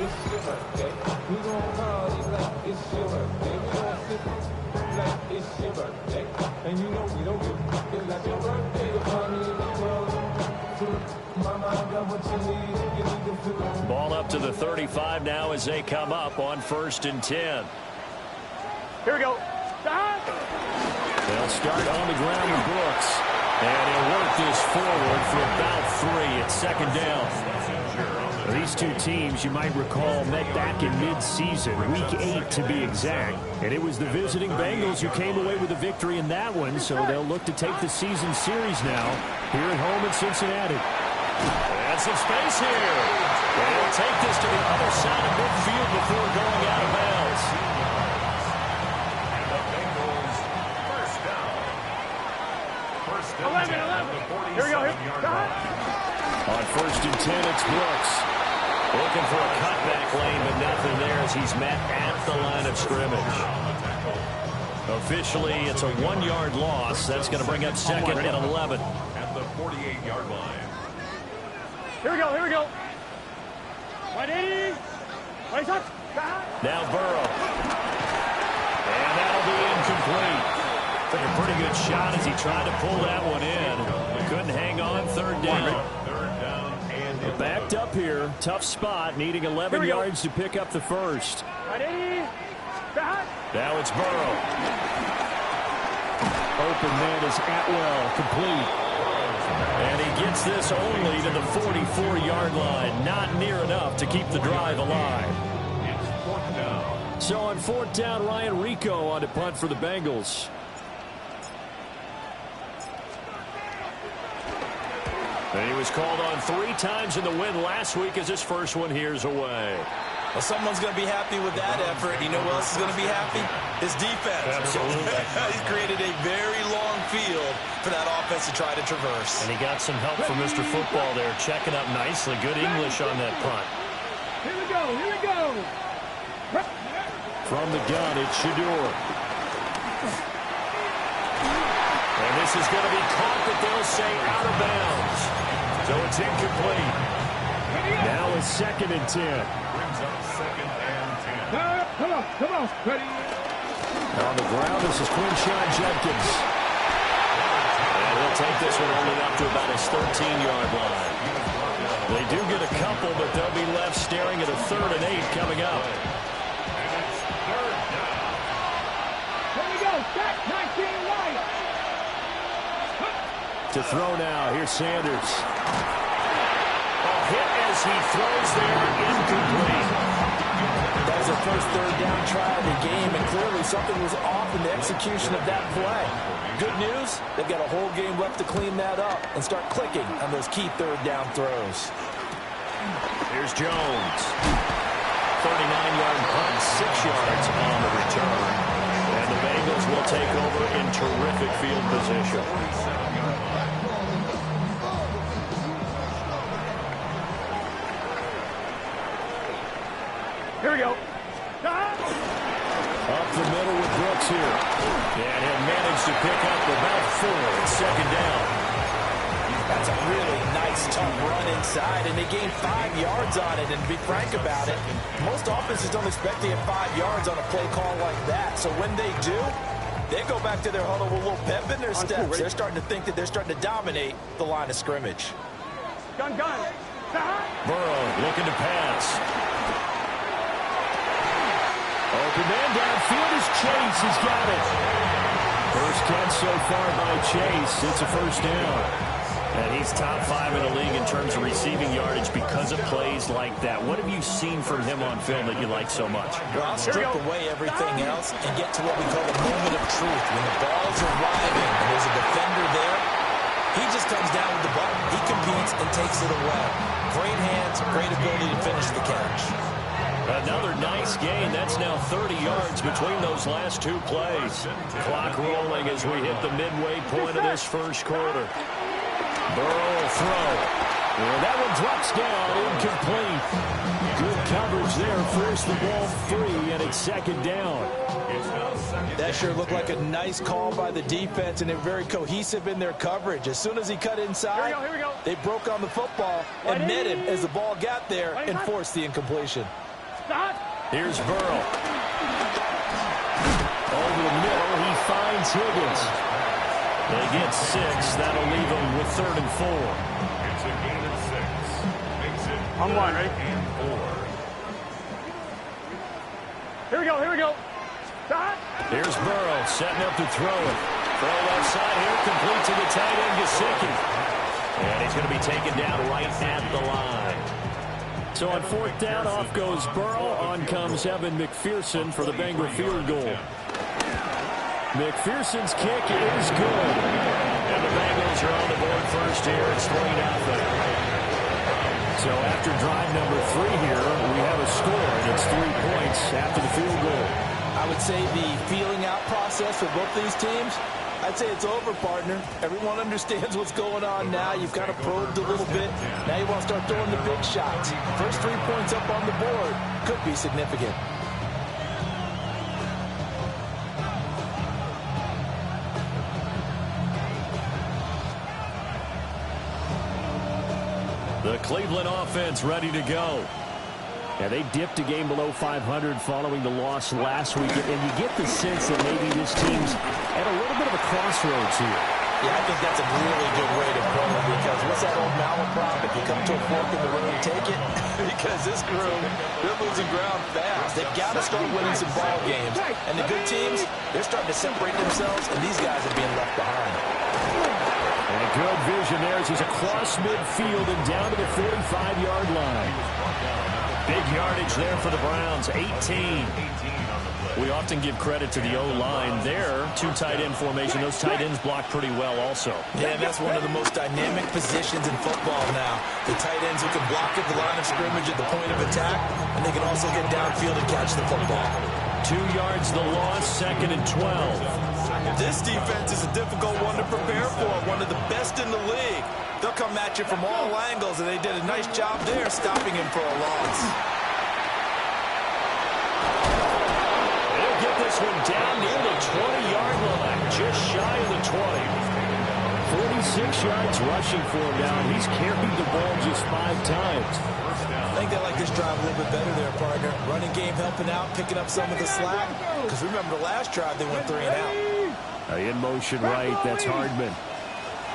it's your birthday. We gon' party like it's your birthday. We gon' sip like it's your birthday. And you know we don't give a it's like your birthday. You'll find me in the club. Mama, I got what you need. You need to feel. Ball up to the 35 now as they come up on 1st and 10. Here we go. They'll start on the ground with Brooks. And he'll work this forward for about 3 at 2nd down. These two teams, you might recall, met back in mid-season, Week 8 to be exact. And it was the visiting Bengals who came away with a victory in that one, so they'll look to take the season series now here at home in Cincinnati. And some space here. And he'll take this to the other side of midfield before going out of bounds. And the Bengals first down. First and 10 at the 47-yard line. On 1st and 10, it's Brooks. Looking for a cutback lane, but nothing there as he's met at the line of scrimmage. Officially, it's a 1-yard loss. That's going to bring up 2nd and 11. At the 48-yard line. Here we go, here we go. 180. Now Burrow. And that'll be incomplete. Took a pretty good shot as he tried to pull that one in. Couldn't hang on. 3rd down. Backed up here. Tough spot. Needing 11 yards to pick up the first. Now it's Burrow. Open man is Atwell. Complete. And he gets this only to the 44-yard line. Not near enough to keep the drive alive. It's 4th down. So on 4th down, Ryan Rico on to punt for the Bengals. And he was called on 3 times in the win last week as his first one here's away. Well, someone's going to be happy with that effort. You know who else is going to be happy? His defense. Absolutely. He's created a very long field for that offense to try to traverse. And he got some help from Mr. Football there, checking up nicely. Good English on that punt. Here we go, here we go. From the gun, it's Shador. And this is going to be caught, but they'll say out of bounds. So it's incomplete. Now it's 2nd and 10. Brings up 2nd and 10. Come on, ready. On the ground, this is Quinshawn Judkins. And he'll take this one only up to about his 13-yard line. They do get a couple, but they'll be left staring at a 3rd and 8 coming up. And it's 3rd down. Here we go, back 19 right. To throw now, here's Sanders. A hit as he throws there, incomplete. That was the first 3rd down try of the game, and clearly something was off in the execution of that play. Good news, they've got a whole game left to clean that up and start clicking on those key 3rd down throws. Here's Jones. 39-yard punt, 6 yards on the return. And the Bengals will take over in terrific field position. Here we go. Up the middle with Brooks here. And he'll manage to pick up about 4 at 2nd down. That's a really nice, tough run inside, and they gained 5 yards on it. And to be frank about it, most offenses don't expect to get 5 yards on a play call like that. So when they do, they go back to their huddle with a little pep in their steps. They're starting to think that they're starting to dominate the line of scrimmage. Gun. Burrow looking to pass. Open man downfield is Chase. He's got it. First catch so far by Chase. It's a 1st down. And he's top 5 in the league in terms of receiving yardage because of plays like that. What have you seen from him on film that you like so much? Well, I'll strip away everything else and get to what we call a moment of truth. When the ball's arriving and there's a defender there, he just comes down with the ball. He competes and takes it away. Great hands, great ability to finish the catch. Another nice gain. That's now 30 yards between those last 2 plays. Clock rolling as we hit the midway point of this first quarter. Burrow will throw. Well, that one drops down, incomplete. Good coverage there, forced the ball free, and it's 2nd down. That sure looked like a nice call by the defense, and they're very cohesive in their coverage. As soon as he cut inside, Here we go. they broke on the football and met him as the ball got there and forced the incompletion. Here's Burrow. Over the middle, he finds Higgins. They get 6. That'll leave them with 3rd and 4. It's a gain of 6. Makes it On one, right? and 4. Here we go, here we go. Stop. Here's Burrow setting up to throw it. Throw left side here, complete to the tight end, Gesicki. And he's going to be taken down right at the line. So on 4th down, off goes Burrow. On comes Evan McPherson for the Bengal field goal. McPherson's kick is good. And the Bengals are on the board first here. It's 3-0. So after drive number 3 here, we have a score, and it's 3 points after the field goal. I would say the feeling out process for both these teams, I'd say it's over, partner. Everyone understands what's going on now. You've kind of probed a little bit. Now you want to start throwing the big shots. First 3 points up on the board could be significant. The Cleveland offense ready to go. Yeah, they dipped a game below 500 following the loss last week, and you get the sense that maybe this team's at a little bit of a crossroads here. Yeah, I think that's a really good way to put it, because what's that old malaprop? If you come to a fork in the road, take it. Because this group, they're losing ground fast. They've got to start winning some ball games. And the good teams, they're starting to separate themselves, and these guys are being left behind. And a good vision there as he's across midfield and down to the 45-yard line. Big yardage there for the Browns, 18. We often give credit to the O-line there. 2 tight end formation. Those tight ends block pretty well also. Yeah, that's one of the most dynamic positions in football now. The tight ends who can block at the line of scrimmage at the point of attack, and they can also get downfield and catch the football. 2 yards the loss, 2nd and 12. This defense is a difficult one to prepare for, one of the best in the league. They'll come at you from all angles, and they did a nice job there stopping him for a loss. They'll get this one down near the 20-yard line, just shy of the 20. 46 yards rushing for him now. He's carried the ball just 5 times. I think they like this drive a little bit better there, partner. Running game helping out, picking up some of the slack. Because remember, the last drive, they went 3 and out. In motion right, that's Hardman.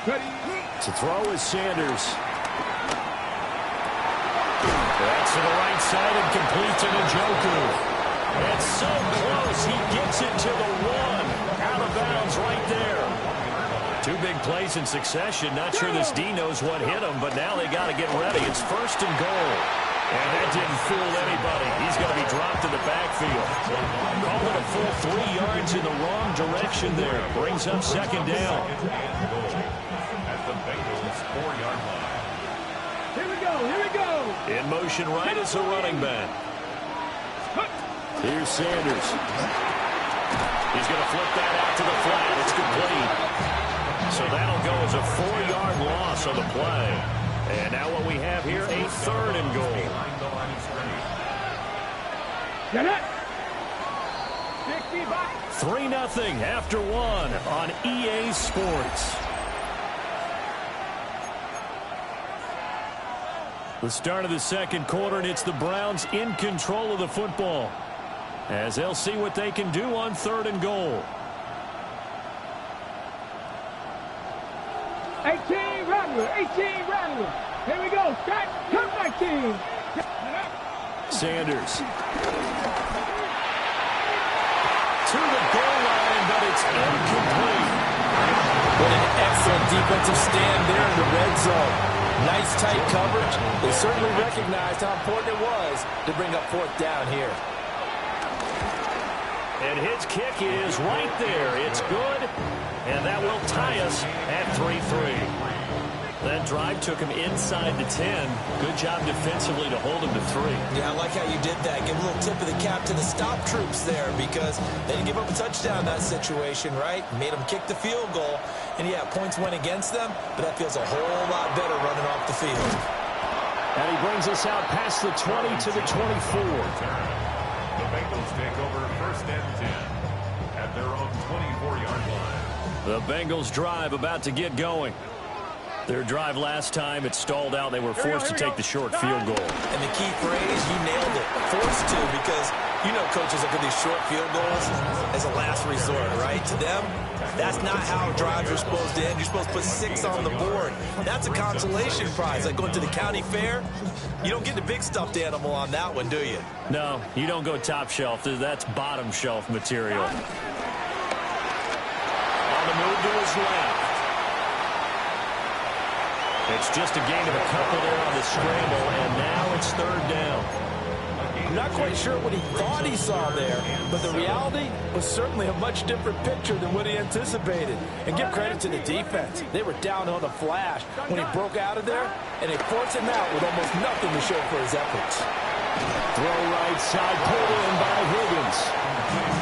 To throw is Sanders. That's to the right side and complete to Njoku. It's so close, he gets it to the 1. Out of bounds right there. 2 big plays in succession. Not sure this D knows what hit him, but now they got to get ready. It's 1st and goal. And that didn't fool anybody. He's going to be dropped in the backfield. Call it a full 3 yards in the wrong direction there. Brings up 2nd down. At the Bengals 4-yard line. Here we go, here we go. In motion right is a running back. Here's Sanders. He's going to flip that out to the flat. It's complete. So that'll go as a 4-yard loss on the play. And now what we have here, a 3rd and goal. Get it. 3-0 after 1 on EA Sports. The start of the 2nd quarter, and it's the Browns in control of the football, as they'll see what they can do on 3rd and goal. 18 Rattler, 18 Rattler. Here we go, Scott, come back team. Sanders. To the goal line, but it's incomplete. What an excellent defensive stand there in the red zone. Nice tight coverage. They certainly recognized how important it was to bring up 4th down here. And his kick is right there. It's good, and that will tie us at 3-3. That drive took him inside the 10. Good job defensively to hold him to 3. Yeah, I like how you did that. Give a little tip of the cap to the stop troops there, because they didn't give up a touchdown in that situation, right? Made them kick the field goal. And, yeah, points went against them, but that feels a whole lot better running off the field. And he brings us out past the 20 to the 24. The Bengals take over 1st and 10 at their own 24-yard line. The Bengals drive about to get going. Their drive last time, it stalled out. They were forced to take the short field goal. And the key phrase, you nailed it, forced to, because you know coaches look at these short field goals as a last resort, right? To them, that's not how drives are supposed to end. You're supposed to put 6 on the board. That's a consolation prize. Like going to the county fair, you don't get the big stuffed animal on that one, do you? No, you don't go top shelf. That's bottom shelf material. On the move to his left. It's just a gain of a couple there on the scramble, and now it's third down. I'm not quite sure what he thought he saw there, but the reality was certainly a much different picture than what he anticipated. And give credit to the defense. They were down on a flash when he broke out of there, and they forced him out with almost nothing to show for his efforts. Throw right side, pulled in by Higgins.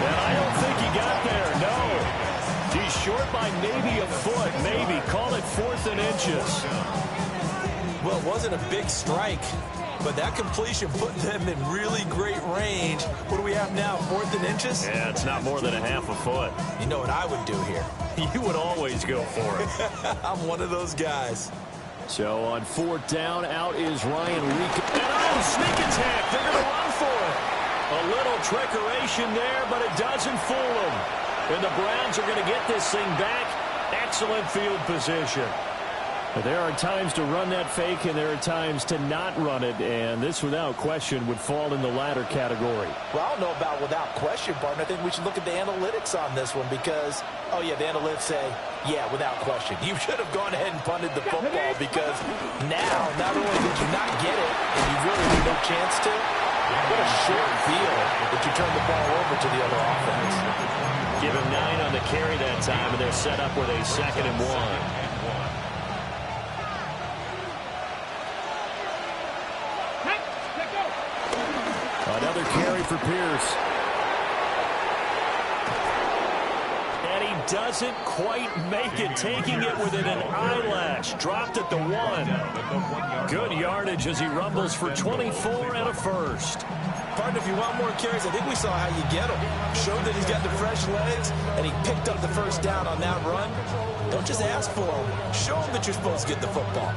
And I don't think he got there, no. He's short by maybe a foot, maybe. Call it 4th and inches. Well, it wasn't a big strike, but that completion put them in really great range. What do we have now, 4th and inches? Yeah, it's not more than a half a foot. You know what I would do here? You would always go for it. I'm one of those guys. So on 4th down, out is Ryan Rico. And sneak attack. They're going to run for it. A little trickeration there, but it doesn't fool them. And the Browns are going to get this thing back. Excellent field position. There are times to run that fake, and there are times to not run it, and this, without question, would fall in the latter category. Well, I don't know about without question, partner. I think we should look at the analytics on this one because, oh, yeah, the analytics say, yeah, without question. You should have gone ahead and punted the football because now, not only did you not get it, and you really had no chance to, what a short field that you turned the ball over to the other offense. Give him 9 on the carry that time, and they're set up with a 2nd and 1. Another carry for Pierce. And he doesn't quite make it, taking it within an eyelash. Dropped at the 1. Good yardage as he rumbles for 24 and a first. Partner, if you want more carries, I think we saw how you get them. Showed that he's got the fresh legs, and he picked up the first down on that run. Don't just ask for them. Show them that you're supposed to get the football.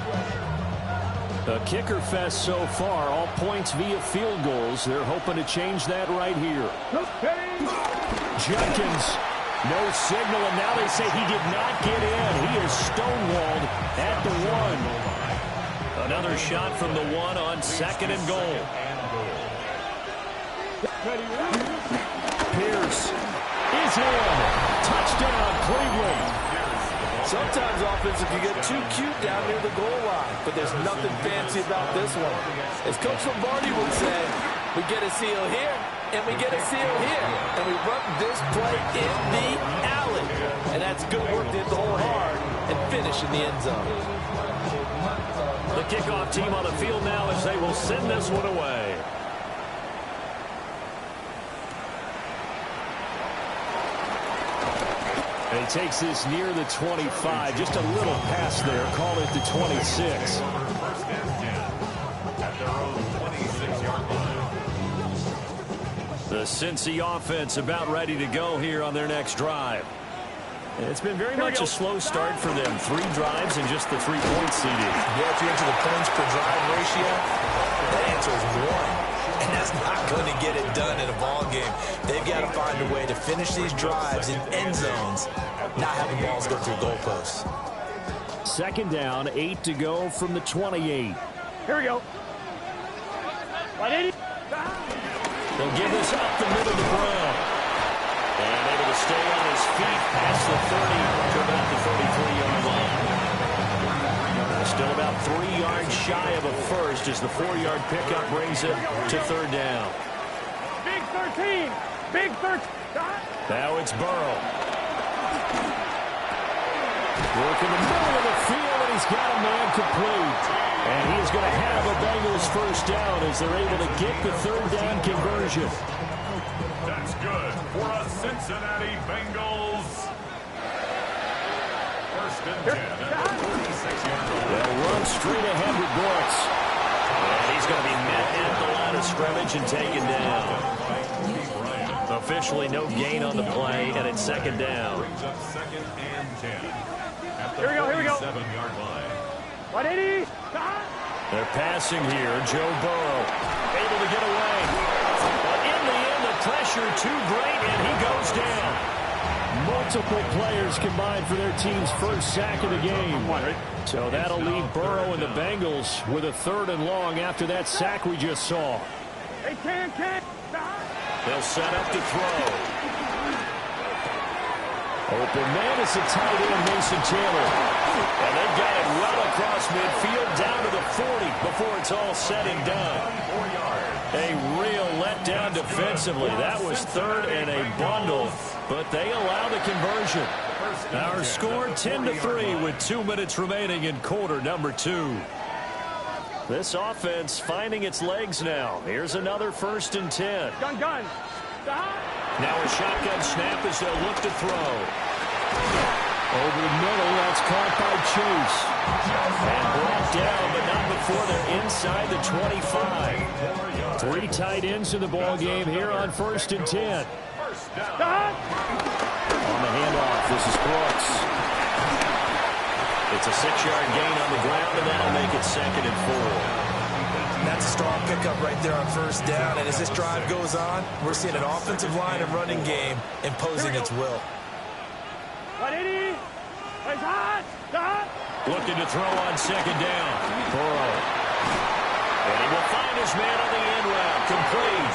A kicker fest so far, all points via field goals. They're hoping to change that right here. Jenkins, no signal, and now they say he did not get in. He is stonewalled at the 1. Another shot from the 1 on 2nd and goal. Pierce is in. Touchdown, Cleveland. Sometimes offenses can get too cute down near the goal line, but there's nothing fancy about this one. As Coach Lombardi would say, we get a seal here, and we get a seal here, and we run this play in the alley. And that's good work to hit the hole hard and finish in the end zone. The kickoff team on the field now as they will send this one away. And he takes this near the 25. Just a little pass there. Call it the 26. The Cincy offense about ready to go here on their next drive. It's been very much a slow start for them. 3 drives and just the 3-point seeding. Yeah, if you enter the points per drive ratio, the answer is 1. And that's not going to get it done in a ball game. They've got to find a way to finish these drives in end zones, not having balls go through goalposts. 2nd down, 8 to go from the 28. Here we go. They'll give this up the middle of the ground. And able to stay on his feet past the 30 to about the 33-yard line. Still about 3 yards shy of a first as the 4-yard pickup brings it to 3rd down. Big 13. Big 13. Now it's Burrow. Work in the middle of the field, and he's got a man complete. And he is going to have a Bengals first down as they're able to get the 3rd down conversion. That's good for a Cincinnati Bengals. 1st and 10 at the 36-yard line. They'll run straight ahead with Brooks. And he's going to be met at the line of scrimmage and taken down. Officially no gain on the play, and it's 2nd down. Brings up 2nd and 10 at the Here we go. 37-yard line. They're passing here. Joe Burrow able to get away. But in the end, the pressure too great, and he goes down. Multiple players combined for their team's first sack of the game. So that'll leave Burrow and the Bengals with a 3rd and long after that sack we just saw. They'll set up to throw. Open man is the tight end, Mason Taylor. And they've got it well across midfield down to the 40 before it's all said and done. A real letdown defensively. That was 3rd and a bundle, but they allow the conversion. Our score 10-3 with 2 minutes remaining in quarter number 2. This offense finding its legs now. Here's another 1st and 10. Gun. Now a shotgun snap as they'll look to throw. Over the middle, that's caught by Chase. And brought down, but not before they're inside the 25. 3 tight ends in the ball game here on 1st and 10. On the handoff, this is Brooks. It's a 6-yard gain on the ground, and that'll make it 2nd and 4. That's a strong pickup right there on 1st down. And as this drive goes on, we're seeing an offensive line and running game imposing its will. Looking to throw on 2nd down. Burrow. And he will find his man on the end route. Complete.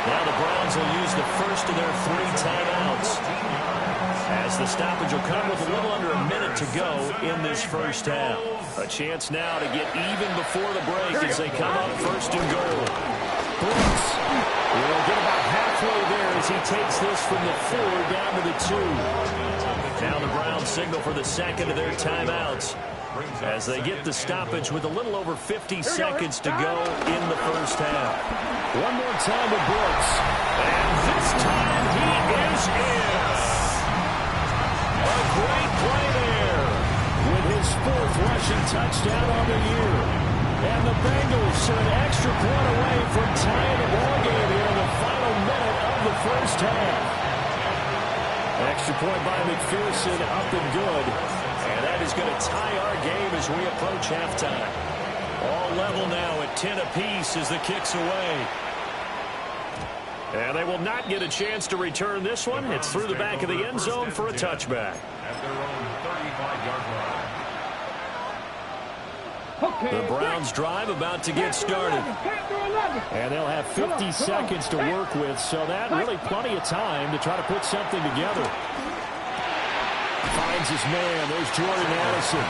Now the Browns will use the first of their 3 timeouts, as the stoppage will come with a little under a minute to go in this first half. A chance now to get even before the break as they come up 1st and goal. Brooks will get about halfway there as he takes this from the 4 down to the 2. Now the Browns signal for the 2nd of their timeouts as they get the stoppage with a little over 50 seconds to go in the first half. One more time to Brooks. And this time he is in. A great play there with his 4th rushing touchdown on the year. And the Bengals are an extra point away from tying the ballgame here in the final minute of the first half. Extra point by McPherson, up and good. And that is going to tie our game as we approach halftime. All level now at 10 apiece as the kick's away. And they will not get a chance to return this one. It's through the back of the end zone for a touchback. At their own 35-yard line. The Browns drive about to get started. And they'll have 50 seconds to work with, so that really plenty of time to try to put something together. Finds his man. There's Jordan Addison.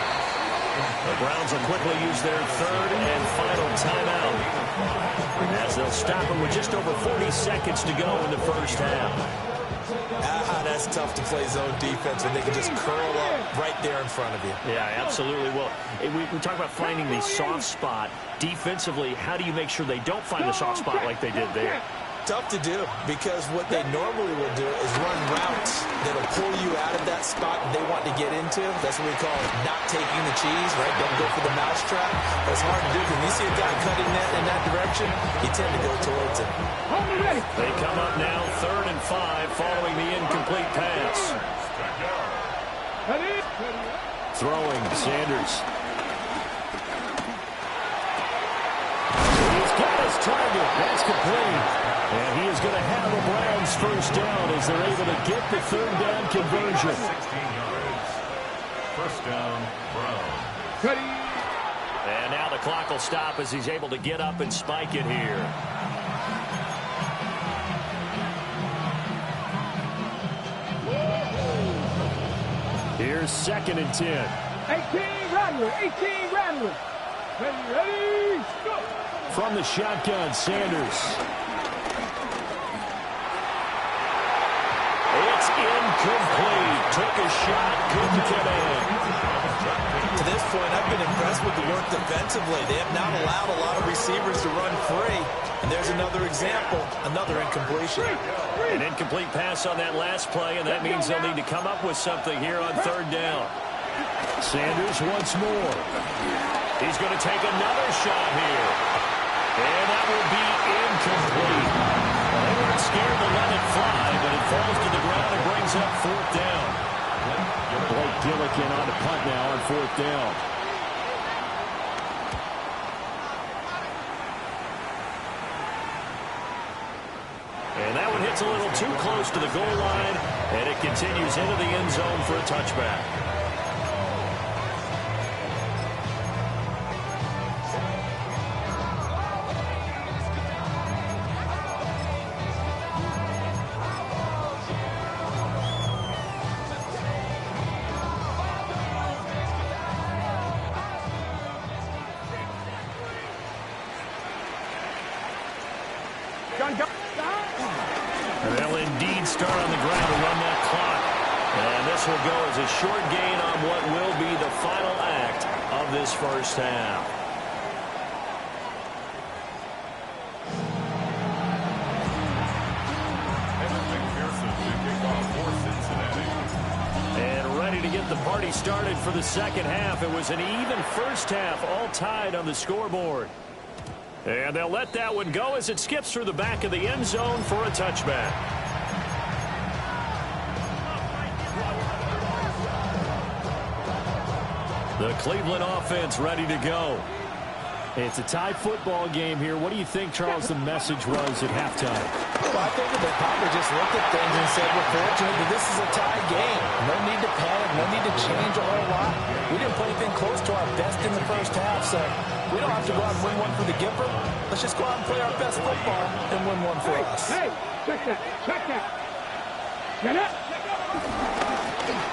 The Browns will quickly use their 3rd and final timeout, as they'll stop him with just over 40 seconds to go in the first half. That's tough to play zone defense when they can just curl up right there in front of you. Yeah, absolutely. Well, we talk about finding the soft spot. Defensively, how do you make sure they don't find the soft spot like they did there? Tough to do, because what they normally will do is run routes that'll pull you out of that spot they want to get into. That's what we call not taking the cheese, right? Don't go for the mousetrap. That's hard to do, because when you see a guy cutting that in that direction, you tend to go towards him. They come up now 3rd and 5 following the incomplete pass. Throwing, Sanders. He's got his target. That's complete. And he is going to have the Browns first down as they're able to get the 3rd down conversion. 16 yards. First down, Browns. And now the clock will stop as he's able to get up and spike it here. Here's 2nd and 10. 18 Rattler. Ready, go. From the shotgun, Sanders. It's incomplete. Took a shot, couldn't get in. To this point, I've been impressed with the work defensively. They have not allowed a lot of receivers to run free. And there's another example, another incompletion. An incomplete pass on that last play, and that means they'll need to come up with something here on 3rd down. Sanders once more. He's going to take another shot here. And that will be incomplete. They weren't scared to let it fly, but it falls to the ground and brings up 4th down. Blake Gillikin on the punt now on 4th down. And that one hits a little too close to the goal line, and it continues into the end zone for a touchback. And they'll indeed start on the ground to run that clock. And this will go as a short gain on what will be the final act of this first half. And ready to get the party started for the second half. It was an even first half, all tied on the scoreboard. And they'll let that one go as it skips through the back of the end zone for a touchback. The Cleveland offense ready to go. It's a tie football game here. What do you think, Charles, the message was at halftime? Well, I think they probably just looked at things and said, we're fortunate that this is a tie game. No need to panic, no need to change a whole lot. We didn't play anything close to our best in the first half, so we don't have to go out and win one for the Gipper. Let's just go out and play our best football and win one for us. Hey, check that, check that. Get up.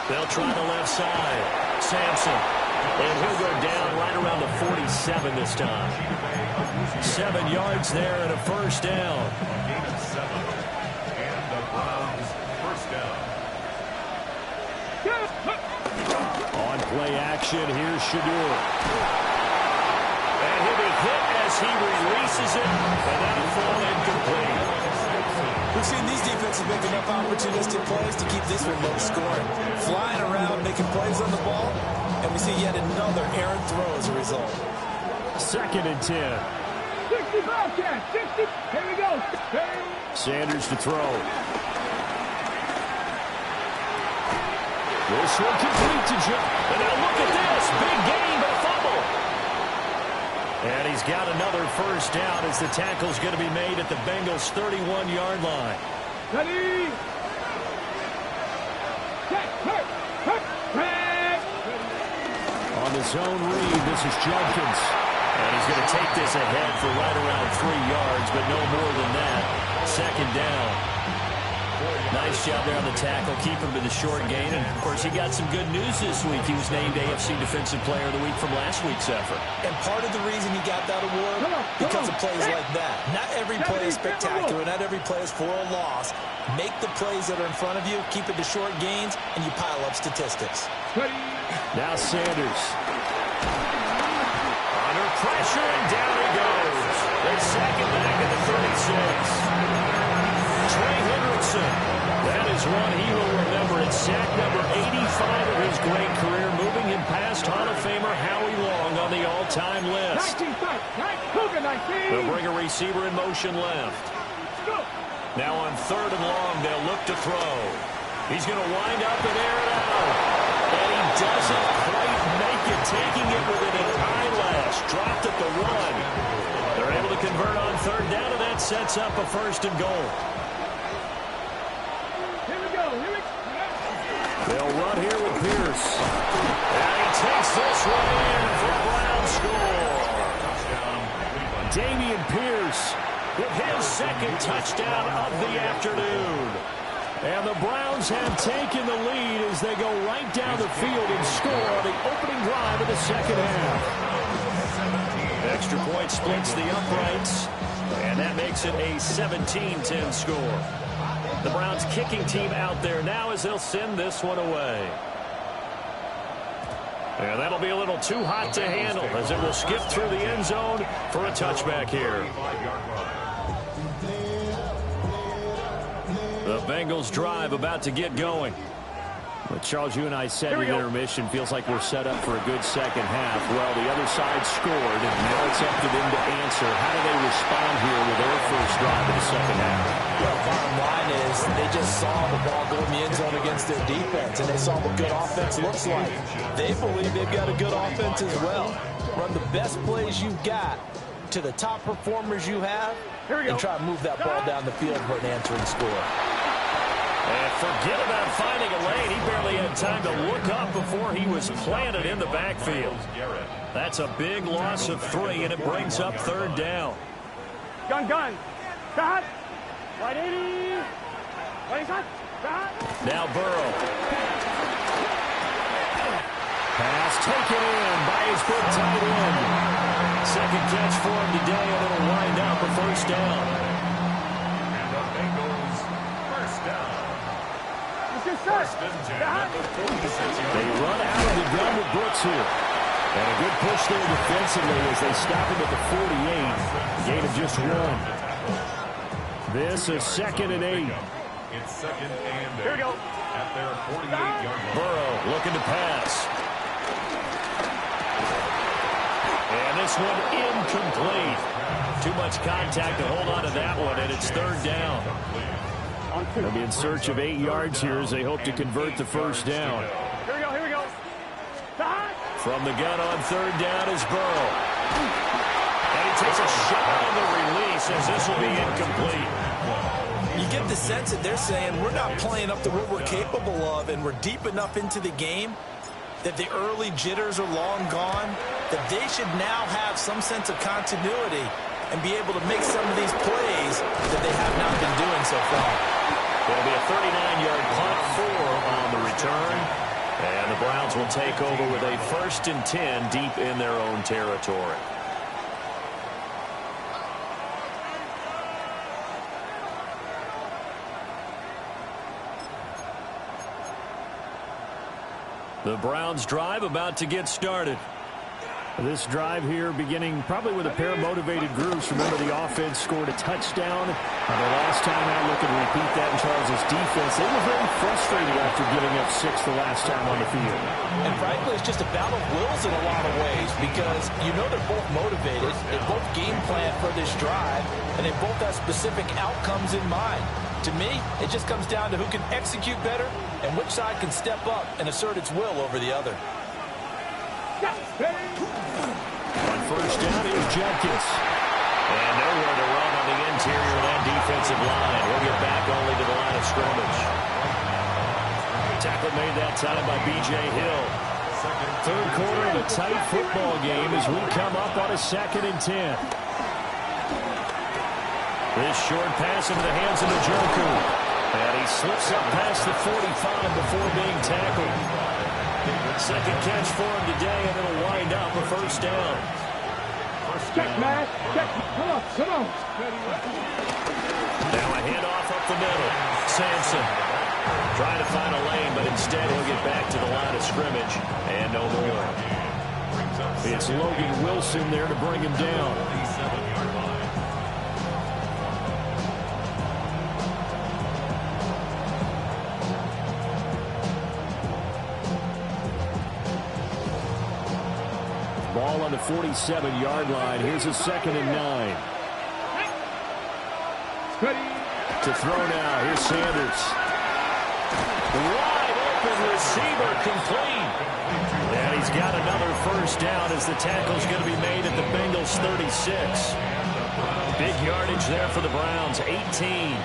They'll try the left side. Sampson. And he'll go down right around the 47 this time. 7 yards there and a first down. And the Browns first down. On play action, here's Shadur. And he'll be hit as he releases it. And that'll fall incomplete. We've seen these defenses make enough opportunistic plays to keep this one low scoring. Flying around, making plays on the ball. And we see yet another errant throw as a result. 2nd and 10. 60 Bobcat, 60. Here we go. Sanders to throw. This one complete to Joe. And now look at this. Big gain, but a fumble. And he's got another first down as the tackle's going to be made at the Bengals' 31-yard line. Ready. On the zone read, this is Jenkins. And he's going to take this ahead for right around 3 yards, but no more than that. 2nd down. Nice job there on the tackle. Keep him to the short gain. And, of course, he got some good news this week. He was named AFC Defensive Player of the Week from last week's effort. And part of the reason he got that award, because of plays like that. Not every play is spectacular. Not every play is for a loss. Make the plays that are in front of you, keep it to short gains, and you pile up statistics. Now Sanders. Under pressure, and down he goes. They sack him back at the 36. Trey Hendrickson. That is one he will remember. It's sack number 85 of his great career, moving him past Hall of Famer Howie Long on the all-time list. They'll bring a receiver in motion left. Now on 3rd and long, they'll look to throw. He's going to wind up and air it out. And he doesn't quite make it, taking it within an eyelash. Dropped at the 1. They're able to convert on 3rd down, and that sets up a 1st and goal. They'll run here with Pierce. And he takes this one in for a Brown score. Dameon Pierce with his 2nd touchdown of the afternoon. And the Browns have taken the lead as they go right down the field and score on the opening drive of the second half. Extra point splits the uprights, and that makes it a 17-10 score. The Browns kicking team out there now as they'll send this one away. And that'll be a little too hot to handle as it will skip through the end zone for a touchback here. The Bengals drive about to get going. But Charles, you and I said in intermission, feels like we're set up for a good second half. Well, the other side scored, and now it's up to them to answer. How do they respond here with their first drive of the second half? Well, bottom line is they just saw the ball go in the end zone against their defense, and they saw what good offense looks like. They believe they've got a good offense as well. Run the best plays you've got to the top performers you have and try to move that ball down the field for an answering score. And forget about finding a lane. He barely had time to look up before he was planted in the backfield. That's a big loss of 3, and it brings up 3rd down. Gun. Cut. 180. 20 cut. Now Burrow. Pass taken in by his big tight end. Second catch for him today, and it'll wind up a 1st down. And the Bengals, 1st down. They run out of the gun with Brooks here. And a good push there defensively as they stop him at the 48. Gain of just 1. This is 2nd and 8. It's 2nd and 8. Here we go. At their 48-yard line. Burrow looking to pass. And this one incomplete. Too much contact to hold on to that one, and it's 3rd down. They'll be in search of 8 yards here as they hope to convert the 1st down. Here we go. From the gun on 3rd down is Burrow. And he takes a shot on the release as this will be incomplete. You get the sense that they're saying we're not playing up to what we're capable of, and we're deep enough into the game that the early jitters are long gone, that they should now have some sense of continuity and be able to make some of these plays that they have not been doing so far. There'll be a 39-yard punt, 4 on the return. And the Browns will take over with a 1st and 10 deep in their own territory. The Browns drive about to get started. This drive here beginning probably with a pair of motivated groups. Remember, the offense scored a touchdown. The last time out, looking to repeat that in Charles' defense. They were very frustrated after giving up 6 the last time on the field. And frankly, it's just a battle of wills in a lot of ways because you know they're both motivated. They both game plan for this drive, and they both have specific outcomes in mind. To me, it just comes down to who can execute better and which side can step up and assert its will over the other. On 1st down, here's Jenkins. And nowhere to run on the interior of that defensive line. He'll get back only to the line of scrimmage. Tackle made that time by B.J. Hill. 3rd quarter of a tight football game as we come up on a 2nd and 10. This short pass into the hands of Njoku. And he slips up past the 45 before being tackled. 2nd catch for him today, and it'll wind up a 1st down. Check, man. Check. Come on. Now a handoff up the middle. Sampson trying to find a lane, but instead he'll get back to the line of scrimmage. And no more. It's Logan Wilson there to bring him down. Ball on the 47-yard line. Here's a 2nd and 9. To throw now. Here's Sanders. Wide open receiver complete. And he's got another 1st down as the tackle's going to be made at the Bengals 36. Big yardage there for the Browns, 18.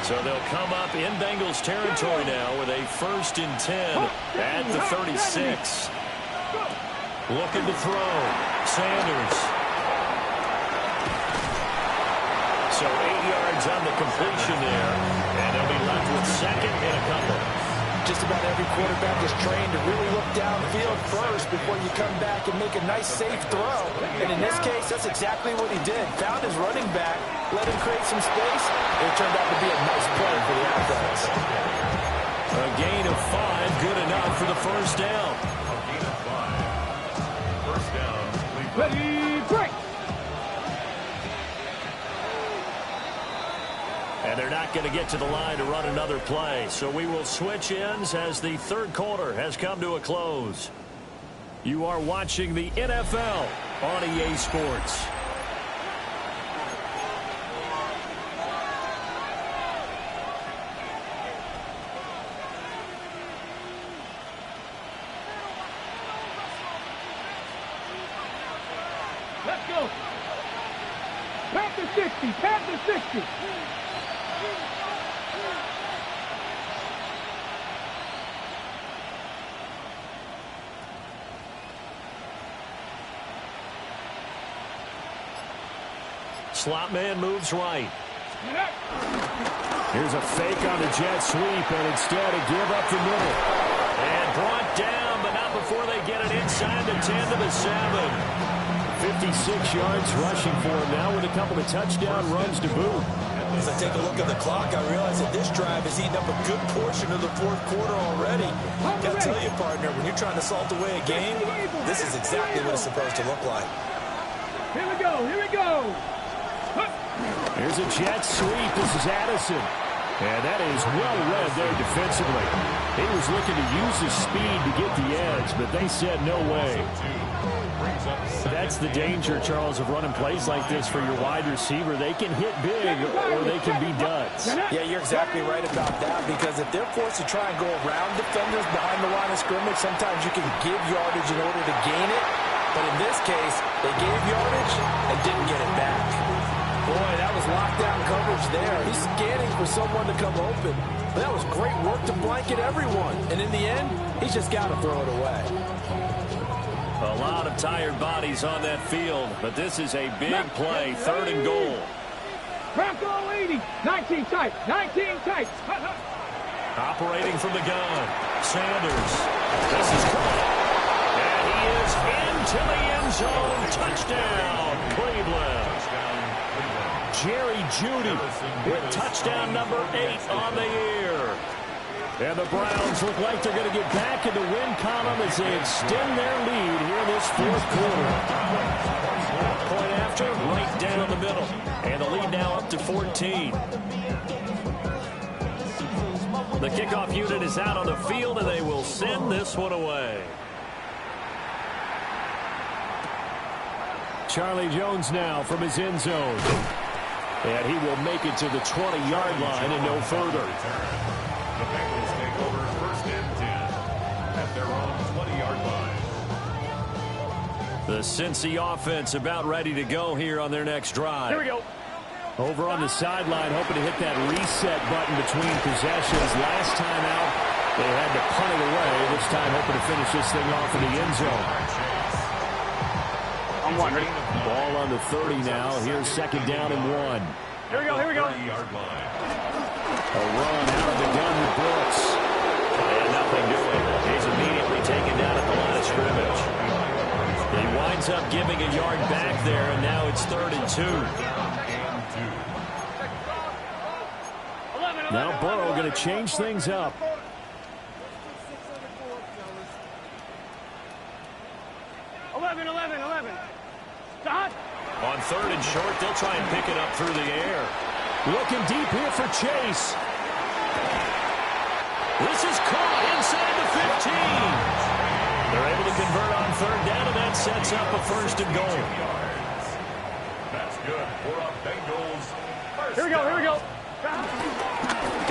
So they'll come up in Bengals territory now with a 1st and 10 at the 36. Looking to throw. Sanders. So 8 yards on the completion there. And they'll be left with 2nd and a couple. Just about every quarterback is trained to really look downfield first before you come back and make a nice, safe throw. And in this case, that's exactly what he did. Found his running back, let him create some space, and it turned out to be a nice play for the offense. A gain of 5, good enough for the 1st down. Ready, break. And they're not going to get to the line to run another play. So we will switch ends as the 3rd quarter has come to a close. You are watching the NFL on EA Sports. Let's go. Panther 60. Panther 60. Slot man moves right. Here's a fake on the jet sweep, and instead a give up the middle. And brought down, but not before they get it inside the 10 to the 7. 56 yards rushing for him now with a couple of touchdown runs to boot. As I take a look at the clock, I realize that this drive has eaten up a good portion of the fourth quarter already. Gotta tell you, partner, when you're trying to salt away a game, this is exactly what it's supposed to look like. Here we go. Here we go. Here's a jet sweep. This is Addison. And that is well read there defensively. He was looking to use his speed to get the edge, but they said no way. That's the danger, Charles, of running plays like this for your wide receiver. They can hit big or they can be duds. Yeah, you're exactly right about that, because if they're forced to try and go around defenders behind the line of scrimmage, sometimes you can give yardage in order to gain it. But in this case, they gave yardage and didn't get it back. Boy, that was lockdown coverage there. He's scanning for someone to come open. But that was great work to blanket everyone. And in the end, he's just got to throw it away. A lot of tired bodies on that field, but this is a big play, 3rd and goal. Bronco 80. 19 tight. 19 tight. Operating from the gun. Sanders. This is caught. And he is into the end zone. Touchdown, Cleveland. Jerry Jeudy with touchdown number 8 on the year. And the Browns look like they're going to get back in the win column as they extend their lead here in this fourth quarter. Point after, right down the middle. And the lead now up to 14. The kickoff unit is out on the field, and they will send this one away. Charlie Jones now from his end zone. And he will make it to the 20-yard line and no further. The Bengals take over 1st and 10 at their own 20-yard line. The Cincy offense about ready to go here on their next drive. Here we go. Over on the sideline, hoping to hit that reset button between possessions. Last time out, they had to punt it away. This time, hoping to finish this thing off in the end zone. I'm one. Ready? Ball on the 30 now. Here's 2nd down and 1. Here we go. Here we go. 30-yard line. A run out of the gun with Brooks. And nothing doing. He's immediately taken down at the line of scrimmage. He winds up giving a yard back there, and now it's 3rd and 2. Now Burrow going to change things up. On 3rd and short, they'll try and pick it up through the air. Looking deep here for Chase. This is caught inside the 15. They're able to convert on 3rd down, and that sets up a 1st and goal. That's good for a Bengals. Here we go. Here we go.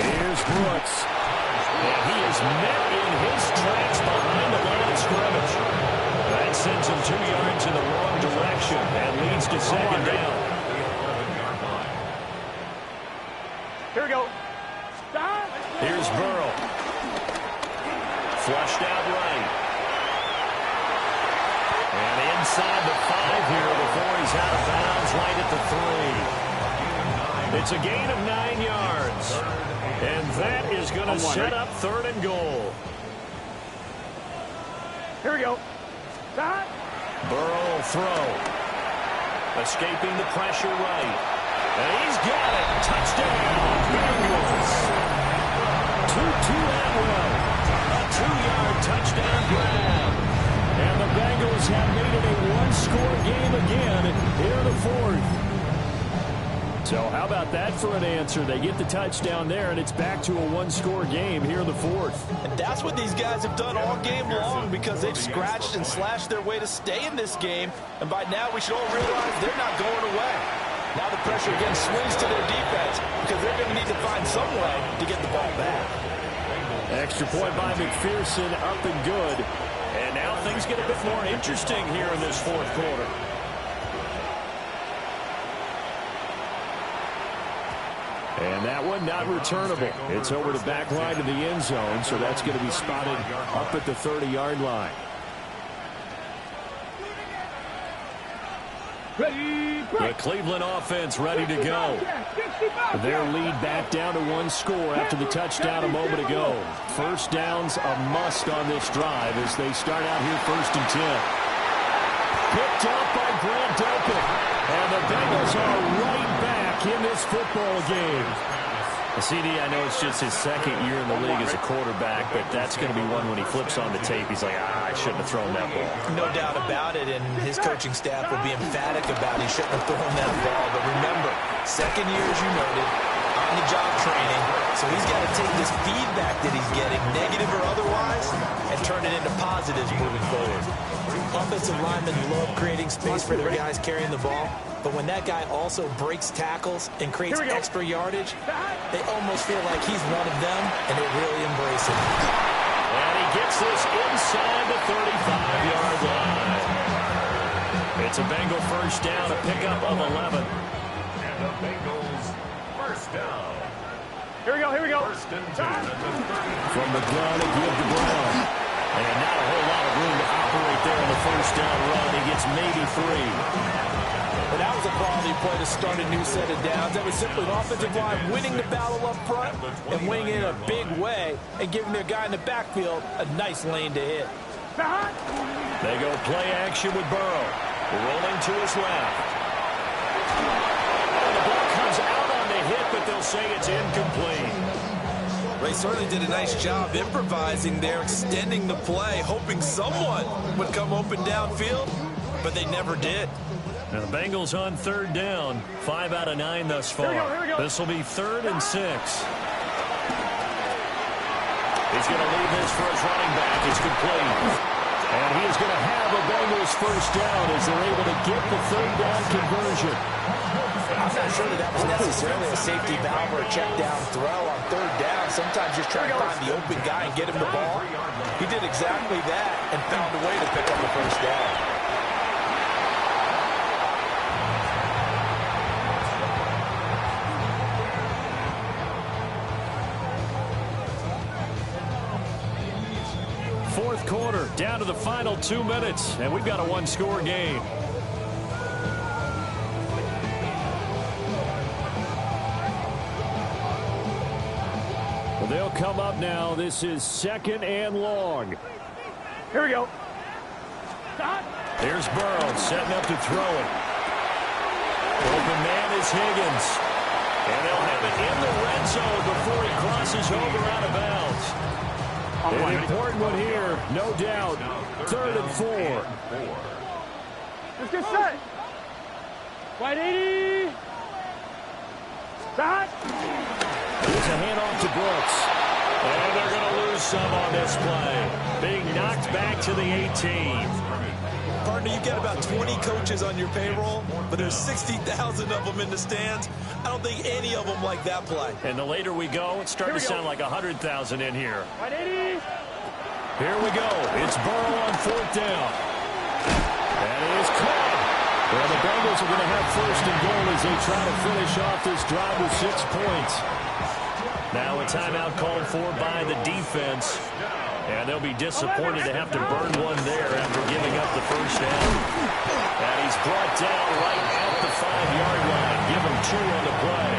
Here's Brooks. And he is met in his tracks behind the line of scrimmage. That sends him 2 yards in the wrong direction and leads to 2nd down. Here we go. Here's Burrow. Flushed out right. And inside the 5 here before he's out of bounds right at the 3. It's a gain of 9 yards. And that is going to set up 3rd and goal. Here we go. Burrow will throw. Escaping the pressure right. And he's got it. Touchdown, Bengals. To Atwell. A 2-yard touchdown grab. And the Bengals have made it a 1-score game again here in the 4th. So how about that for an answer? They get the touchdown there, and it's back to a 1-score game here in the 4th. And that's what these guys have done all game long, because they've scratched and slashed their way to stay in this game. And by now, we should all realize they're not going away. Now the pressure again swings to their defense, because they're going to need to find some way to get the ball back. Extra point by McPherson, up and good. And now things get a bit more interesting here in this 4th quarter. And that one not returnable. It's over the back line of the end zone, so that's going to be spotted up at the 30-yard line. The Cleveland offense ready to go. Their lead back down to 1 score after the touchdown a moment ago. First down's a must on this drive as they start out here 1st and 10. Picked up by Grant Delpit. And the Bengals are right back in this football game. CD, I know it's just his 2nd year in the league as a quarterback, but that's going to be one when he flips on the tape. He's like, I shouldn't have thrown that ball. No doubt about it, and his coaching staff will be emphatic about he shouldn't have thrown that ball. But remember, 2nd year, as you noted, on-the-job training, so he's got to take this feedback that he's getting, negative or otherwise, and turn it into positives moving forward. Offensive linemen love creating space for their guys carrying the ball, but when that guy also breaks tackles and creates extra yardage, they almost feel like he's one of them, and they really embrace it. And he gets this inside the 35-yard line. It's a Bengal first down, a pickup of 11. And the Bengals first down. Here we go. First and 10 at the 30. From the gun, a give to Brown. And not a whole lot of room to operate there on the first down run. He gets maybe 3. But that was a quality play to start a new set of downs. That was simply an offensive line winning the battle up front and winning it in a big way and giving their guy in the backfield a nice lane to hit. They go play action with Burrow. Rolling to his left. And the ball comes out on the hit, but they'll say it's incomplete. They certainly did a nice job improvising there, extending the play, hoping someone would come open downfield, but they never did. Now the Bengals on 3rd down, 5 out of 9 thus far. Here we go. This will be 3rd and 6. He's going to leave this for his running back. It's complete. And he is going to have a Bengals first down as they're able to get the 3rd down conversion. I'm not sure that was necessarily a safety valve or a check down throw on 3rd down. Sometimes just try to find the open guy and get him the ball. He did exactly that and found a way to pick up the first down. Fourth quarter, down to the final 2 minutes, and we've got a 1-score game. Well, they'll come up now. This is 2nd and long. Here we go. Here's Burrow setting up to throw it. Open man is Higgins. And they'll have it in the red zone before he crosses over out of bounds. An important one here, no doubt. 3rd and 4. Let's get set. Wide 80. Stop. Here's a handoff to Brooks. And they're going to lose some on this play. Being knocked back to the 18. Partner, you've got about 20 coaches on your payroll, but there's 60,000 of them in the stands. I don't think any of them like that play. And the later we go, it's starting to sound like 100,000 in here. 180. Here we go. It's Burrow on 4th down. And he is caught. Well, the Bengals are going to have 1st and goal as they try to finish off this drive with 6 points. Now a timeout called for by the defense. And they'll be disappointed to have to burn one there after giving up the first down. And he's brought down right at the 5-yard line. Give him 2 on the play.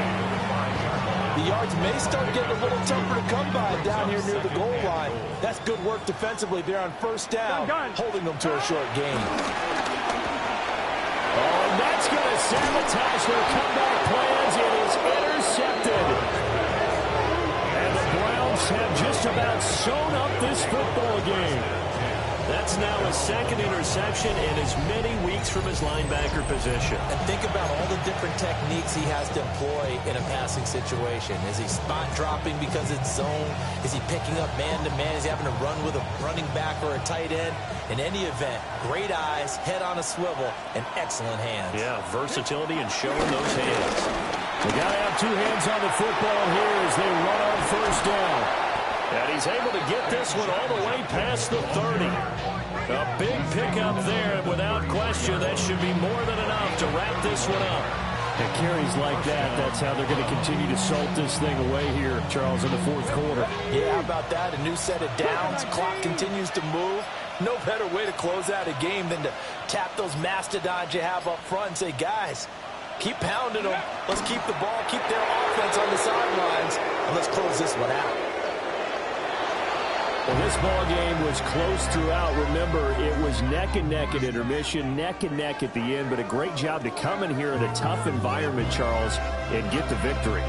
The yards may start getting a little tougher to come by down here near the goal line. That's good work defensively there on 1st down, holding them to a short gain. Oh, and that's going to sabotage their comeback plans. It is intercepted. And the Browns have just about sewn up this football game. That's now a 2nd interception in as many weeks from his linebacker position. And think about all the different techniques he has to employ in a passing situation. Is he spot dropping because it's zone? Is he picking up man-to-man? Is he having to run with a running back or a tight end? In any event, great eyes, head on a swivel, and excellent hands. Yeah, versatility and showing those hands. They got to have 2 hands on the football here as they run on 1st down. And he's able to get this one all the way past the 30. A big pickup there, and without question, that should be more than enough to wrap this one up. And carries like that, that's how they're going to continue to salt this thing away here, Charles, in the fourth quarter. Yeah, how about that? A new set of downs. Clock continues to move. No better way to close out a game than to tap those mastodons you have up front and say, guys, keep pounding them. Let's keep the ball, keep their offense on the sidelines, and let's close this one out. Well, this ball game was close throughout. Remember, it was neck and neck at intermission, neck and neck at the end, but a great job to come in here in a tough environment, Charles, and get the victory.